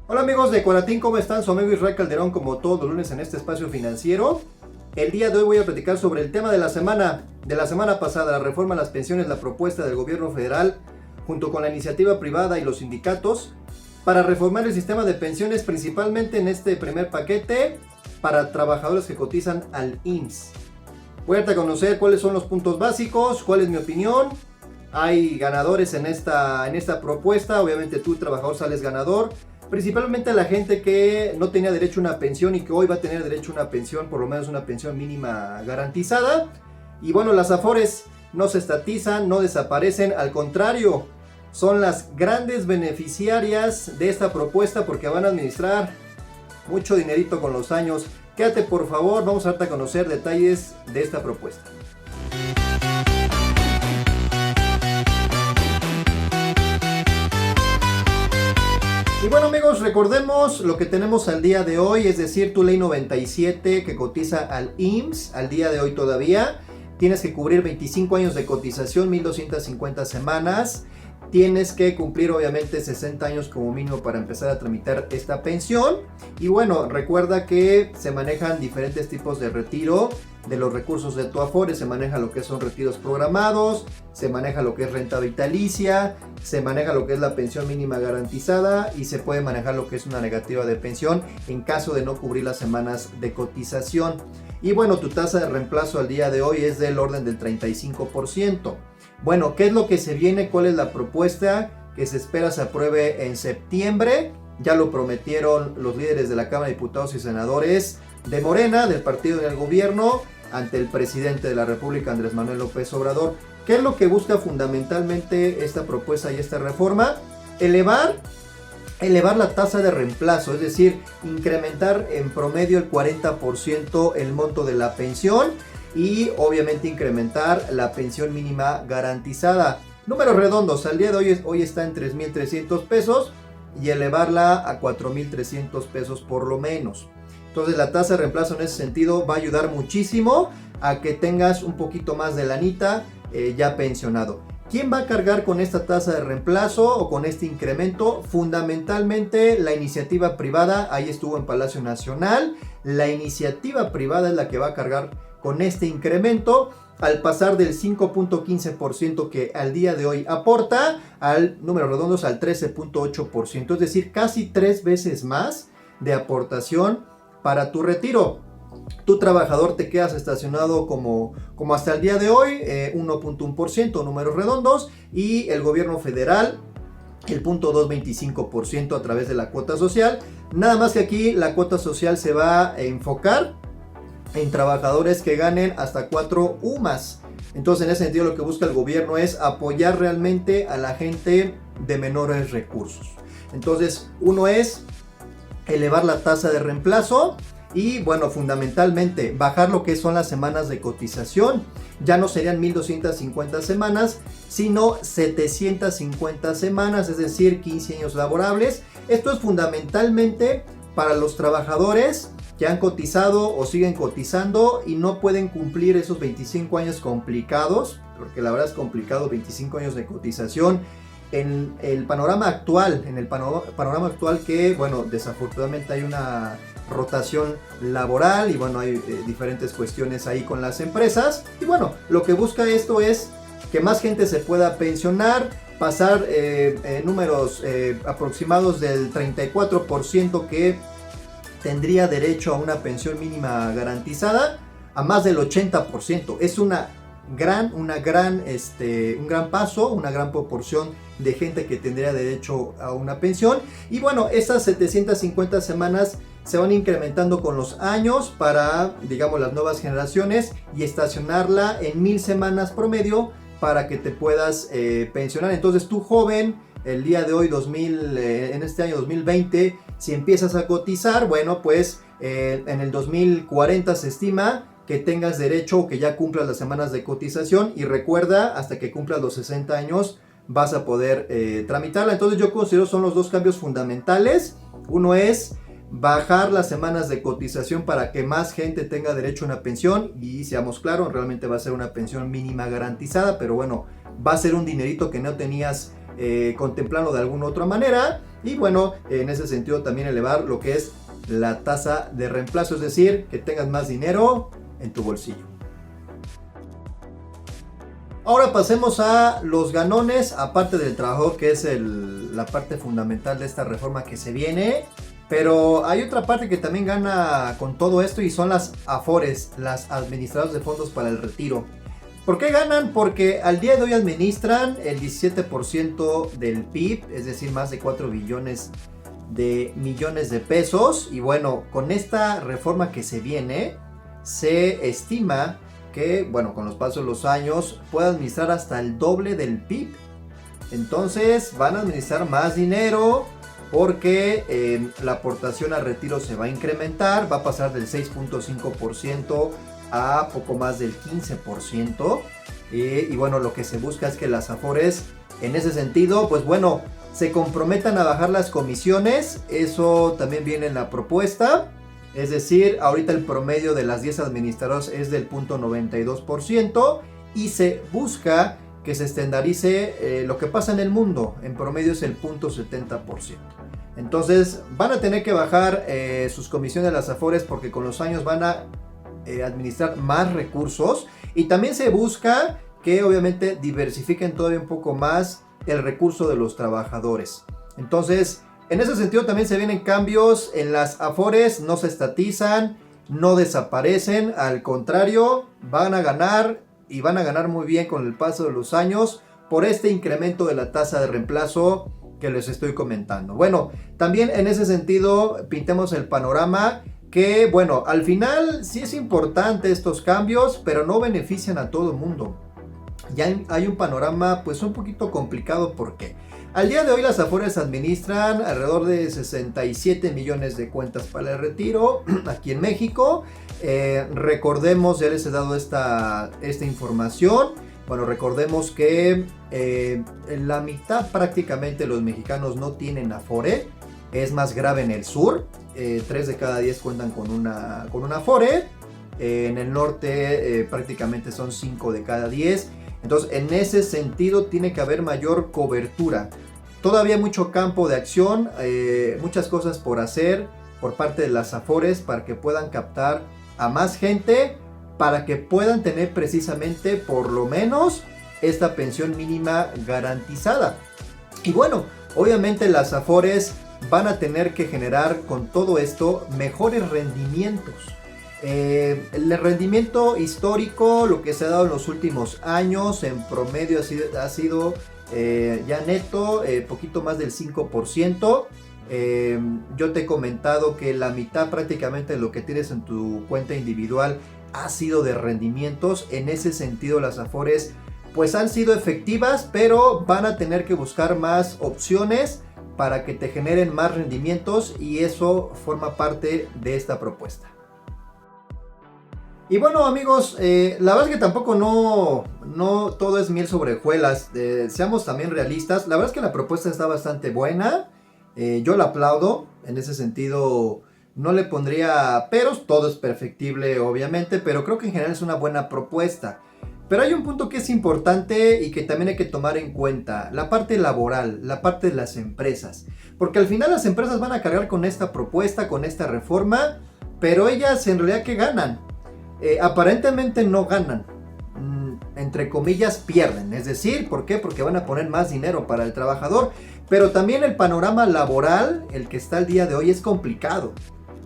Hola amigos de Conatín, ¿cómo están? Su amigo Israel Calderón, como todos los lunes en este espacio financiero. El día de hoy voy a platicar sobre el tema de la semana pasada, la reforma a las pensiones, la propuesta del gobierno federal, junto con la iniciativa privada y los sindicatos, para reformar el sistema de pensiones, principalmente en este primer paquete, para trabajadores que cotizan al IMSS. Voy a conocer cuáles son los puntos básicos, cuál es mi opinión. Hay ganadores en esta propuesta, obviamente tú, trabajador, sales ganador. Principalmente a la gente que no tenía derecho a una pensión y que hoy va a tener derecho a una pensión, por lo menos una pensión mínima garantizada. Y bueno, las AFORES no se estatizan, no desaparecen, al contrario, son las grandes beneficiarias de esta propuesta porque van a administrar mucho dinerito con los años. Quédate por favor, vamos a darte a conocer detalles de esta propuesta. Y bueno amigos, recordemos lo que tenemos al día de hoy, es decir, tu ley 97 que cotiza al IMSS, al día de hoy todavía, tienes que cubrir 25 años de cotización, 1250 semanas, tienes que cumplir obviamente 60 años como mínimo para empezar a tramitar esta pensión. Y bueno, recuerda que se manejan diferentes tipos de retiro de los recursos de tu Afore, se maneja lo que son retiros programados, se maneja lo que es renta vitalicia, se maneja lo que es la pensión mínima garantizada y se puede manejar lo que es una negativa de pensión en caso de no cubrir las semanas de cotización. Y bueno, tu tasa de reemplazo al día de hoy es del orden del 35%. Bueno, ¿qué es lo que se viene? ¿Cuál es la propuesta que se espera se apruebe en septiembre? Ya lo prometieron los líderes de la Cámara de Diputados y Senadores de Morena, del partido del gobierno, ante el presidente de la República, Andrés Manuel López Obrador. ¿Qué es lo que busca fundamentalmente esta propuesta y esta reforma? Elevar la tasa de reemplazo, es decir, incrementar en promedio el 40% el monto de la pensión y obviamente incrementar la pensión mínima garantizada. Números redondos, al día de hoy está en 3,300 pesos y elevarla a 4,300 pesos por lo menos. Entonces la tasa de reemplazo en ese sentido va a ayudar muchísimo a que tengas un poquito más de lanita ya pensionado. ¿Quién va a cargar con esta tasa de reemplazo o con este incremento? Fundamentalmente la iniciativa privada, ahí estuvo en Palacio Nacional. La iniciativa privada es la que va a cargar con este incremento al pasar del 5.15% que al día de hoy aporta al, números redondos, al 13.8%, es decir, casi 3 veces más de aportación para tu retiro. Tu trabajador te quedas estacionado como hasta el día de hoy, 1.1%, números redondos, y el gobierno federal el 0.225% a través de la cuota social. Nada más que aquí la cuota social se va a enfocar en trabajadores que ganen hasta 4 UMAS. Entonces en ese sentido lo que busca el gobierno es apoyar realmente a la gente de menores recursos. Entonces uno es elevar la tasa de reemplazo y bueno, fundamentalmente bajar lo que son las semanas de cotización. Ya no serían 1250 semanas, sino 750 semanas, es decir, 15 años laborables. Esto es fundamentalmente para los trabajadores que han cotizado o siguen cotizando y no pueden cumplir esos 25 años complicados, porque la verdad es complicado 25 años de cotización en el panorama actual, que bueno, desafortunadamente hay una rotación laboral y bueno, hay diferentes cuestiones ahí con las empresas. Y bueno, lo que busca esto es que más gente se pueda pensionar, pasar números aproximados del 34% que tendría derecho a una pensión mínima garantizada a más del 80%. Es un gran paso, una gran proporción de gente que tendría derecho a una pensión. Y bueno, esas 750 semanas se van incrementando con los años para, digamos, las nuevas generaciones y estacionarla en 1000 semanas promedio para que te puedas pensionar. Entonces tú, joven, el día de hoy, en este año 2020, si empiezas a cotizar, bueno, pues en el 2040 se estima que tengas derecho o que ya cumplas las semanas de cotización, y recuerda, hasta que cumplas los 60 años vas a poder tramitarla. Entonces yo considero son los dos cambios fundamentales. Uno es bajar las semanas de cotización para que más gente tenga derecho a una pensión, y seamos claros, realmente va a ser una pensión mínima garantizada, pero bueno, va a ser un dinerito que no tenías contemplado de alguna otra manera. Y bueno, en ese sentido también elevar lo que es la tasa de reemplazo, es decir, que tengas más dinero en tu bolsillo. Ahora pasemos a los ganones, aparte del trabajador, que es la parte fundamental de esta reforma que se viene. Pero hay otra parte que también gana con todo esto y son las AFORES, las administradoras de fondos para el retiro. ¿Por qué ganan? Porque al día de hoy administran el 17% del PIB, es decir, más de 4 billones de millones de pesos. Y bueno, con esta reforma que se viene, se estima que, bueno, con los pasos de los años, puede administrar hasta el doble del PIB. Entonces van a administrar más dinero porque la aportación al retiro se va a incrementar, va a pasar del 6.5% a poco más del 15%. Y bueno, lo que se busca es que las AFORES, en ese sentido, pues bueno, se comprometan a bajar las comisiones. Eso también viene en la propuesta. Es decir, ahorita el promedio de las 10 administradoras es del 0.92% y se busca que se estandarice lo que pasa en el mundo. En promedio es el 0.70%. Entonces van a tener que bajar sus comisiones de las AFORES porque con los años van a administrar más recursos. Y también se busca que obviamente diversifiquen todavía un poco más el recurso de los trabajadores. Entonces, en ese sentido también se vienen cambios en las AFORES. No se estatizan, no desaparecen. Al contrario, van a ganar y van a ganar muy bien con el paso de los años por este incremento de la tasa de reemplazo que les estoy comentando. Bueno, también en ese sentido pintemos el panorama que, bueno, al final sí es importante estos cambios, pero no benefician a todo el mundo. Ya hay un panorama pues un poquito complicado porque al día de hoy las AFORES administran alrededor de 67 millones de cuentas para el retiro aquí en México. Recordemos, ya les he dado esta información. Bueno, recordemos que la mitad prácticamente de los mexicanos no tienen AFORE. Es más grave en el sur. 3 de cada 10 cuentan con una AFORE. En el norte prácticamente son 5 de cada 10. Entonces, en ese sentido tiene que haber mayor cobertura. Todavía mucho campo de acción, muchas cosas por hacer por parte de las AFORES para que puedan captar a más gente, para que puedan tener precisamente por lo menos esta pensión mínima garantizada. Y bueno, obviamente las AFORES van a tener que generar con todo esto mejores rendimientos. El rendimiento histórico, lo que se ha dado en los últimos años, en promedio ha sido ya neto, poquito más del 5%. Yo te he comentado que la mitad prácticamente de lo que tienes en tu cuenta individual ha sido de rendimientos. En ese sentido las AFORES pues han sido efectivas, pero van a tener que buscar más opciones para que te generen más rendimientos y eso forma parte de esta propuesta. Y bueno amigos, la verdad es que tampoco no todo es miel sobre hojuelas, seamos también realistas. La verdad es que la propuesta está bastante buena, yo la aplaudo, en ese sentido no le pondría peros, todo es perfectible obviamente, pero creo que en general es una buena propuesta. Pero hay un punto que es importante y que también hay que tomar en cuenta, la parte laboral, la parte de las empresas. Porque al final las empresas van a cargar con esta propuesta, con esta reforma, pero ellas en realidad ¿qué ganan? Aparentemente no ganan, entre comillas pierden, es decir, ¿por qué? Porque van a poner más dinero para el trabajador, pero también el panorama laboral, el que está al día de hoy, es complicado.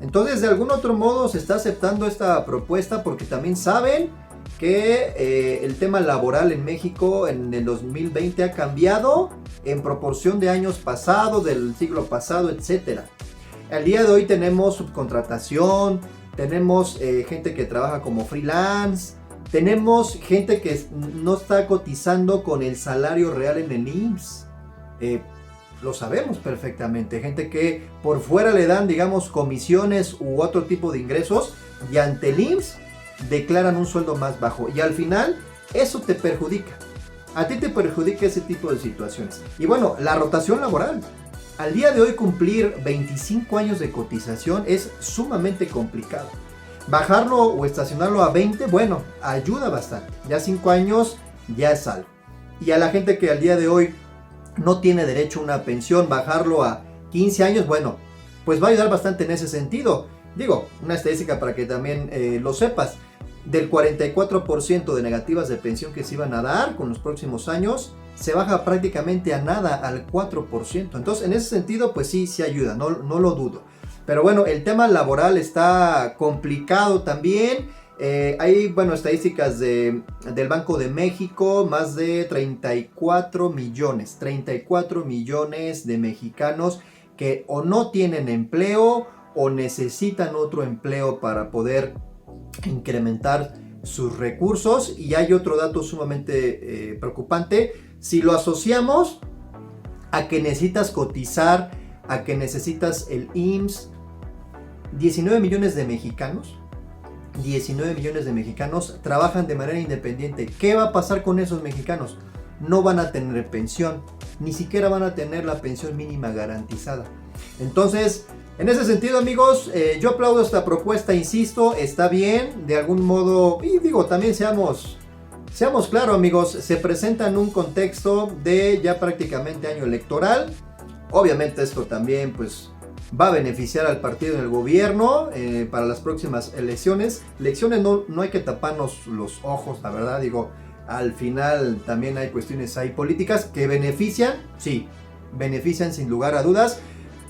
Entonces de algún otro modo se está aceptando esta propuesta porque también saben que el tema laboral en México en el 2020 ha cambiado en proporción de años pasados, del siglo pasado, etc. Al día de hoy tenemos subcontratación, tenemos gente que trabaja como freelance, tenemos gente que no está cotizando con el salario real en el IMSS. Lo sabemos perfectamente, gente que por fuera le dan, digamos, comisiones u otro tipo de ingresos y ante el IMSS declaran un sueldo más bajo y al final eso te perjudica. A ti te perjudica ese tipo de situaciones. Y bueno, la rotación laboral. Al día de hoy cumplir 25 años de cotización es sumamente complicado. Bajarlo o estacionarlo a 20, bueno, ayuda bastante. Ya 5 años ya es algo. Y a la gente que al día de hoy no tiene derecho a una pensión, bajarlo a 15 años, bueno, pues va a ayudar bastante en ese sentido. Digo, una estadística para que también lo sepas. Del 44% de negativas de pensión que se iban a dar con los próximos años, se baja prácticamente a nada, al 4%. Entonces, en ese sentido, pues sí ayuda, no lo dudo. Pero bueno, el tema laboral está complicado también. Hay, bueno, estadísticas del Banco de México, más de 34 millones de mexicanos que o no tienen empleo o necesitan otro empleo para poder incrementar sus recursos. Y hay otro dato sumamente preocupante. Si lo asociamos a que necesitas cotizar, a que necesitas el IMSS, 19 millones de mexicanos trabajan de manera independiente. ¿Qué va a pasar con esos mexicanos? No van a tener pensión, ni siquiera van a tener la pensión mínima garantizada. Entonces, en ese sentido, amigos, yo aplaudo esta propuesta, insisto, está bien, de algún modo, y digo, también seamos claros, amigos, se presenta en un contexto de ya prácticamente año electoral. Obviamente esto también, pues, va a beneficiar al partido en el gobierno para las próximas elecciones. No hay que taparnos los ojos, la verdad, digo, al final también hay cuestiones ahí políticas que benefician, sí, benefician sin lugar a dudas,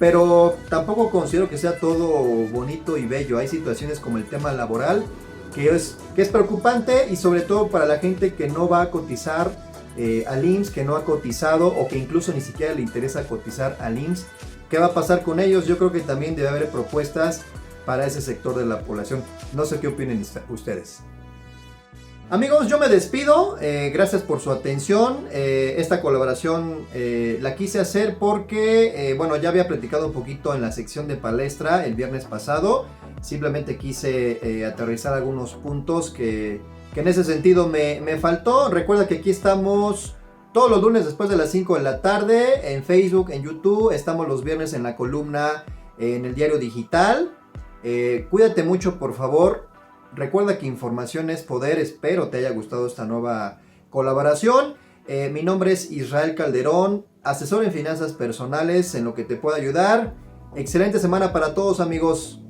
pero tampoco considero que sea todo bonito y bello. Hay situaciones como el tema laboral que es preocupante, y sobre todo para la gente que no va a cotizar al IMSS, que no ha cotizado o que incluso ni siquiera le interesa cotizar al IMSS. ¿Qué va a pasar con ellos? Yo creo que también debe haber propuestas para ese sector de la población. No sé qué opinen ustedes. Amigos, yo me despido. Gracias por su atención. Esta colaboración la quise hacer porque, bueno, ya había platicado un poquito en la sección de palestra el viernes pasado. Simplemente quise aterrizar algunos puntos que en ese sentido me faltó. Recuerda que aquí estamos todos los lunes después de las 5 de la tarde, en Facebook, en YouTube. Estamos los viernes en la columna en el diario digital. Cuídate mucho, por favor. Recuerda que información es poder. Espero te haya gustado esta nueva colaboración. Mi nombre es Israel Calderón, asesor en finanzas personales, en lo que te pueda ayudar. Excelente semana para todos, amigos.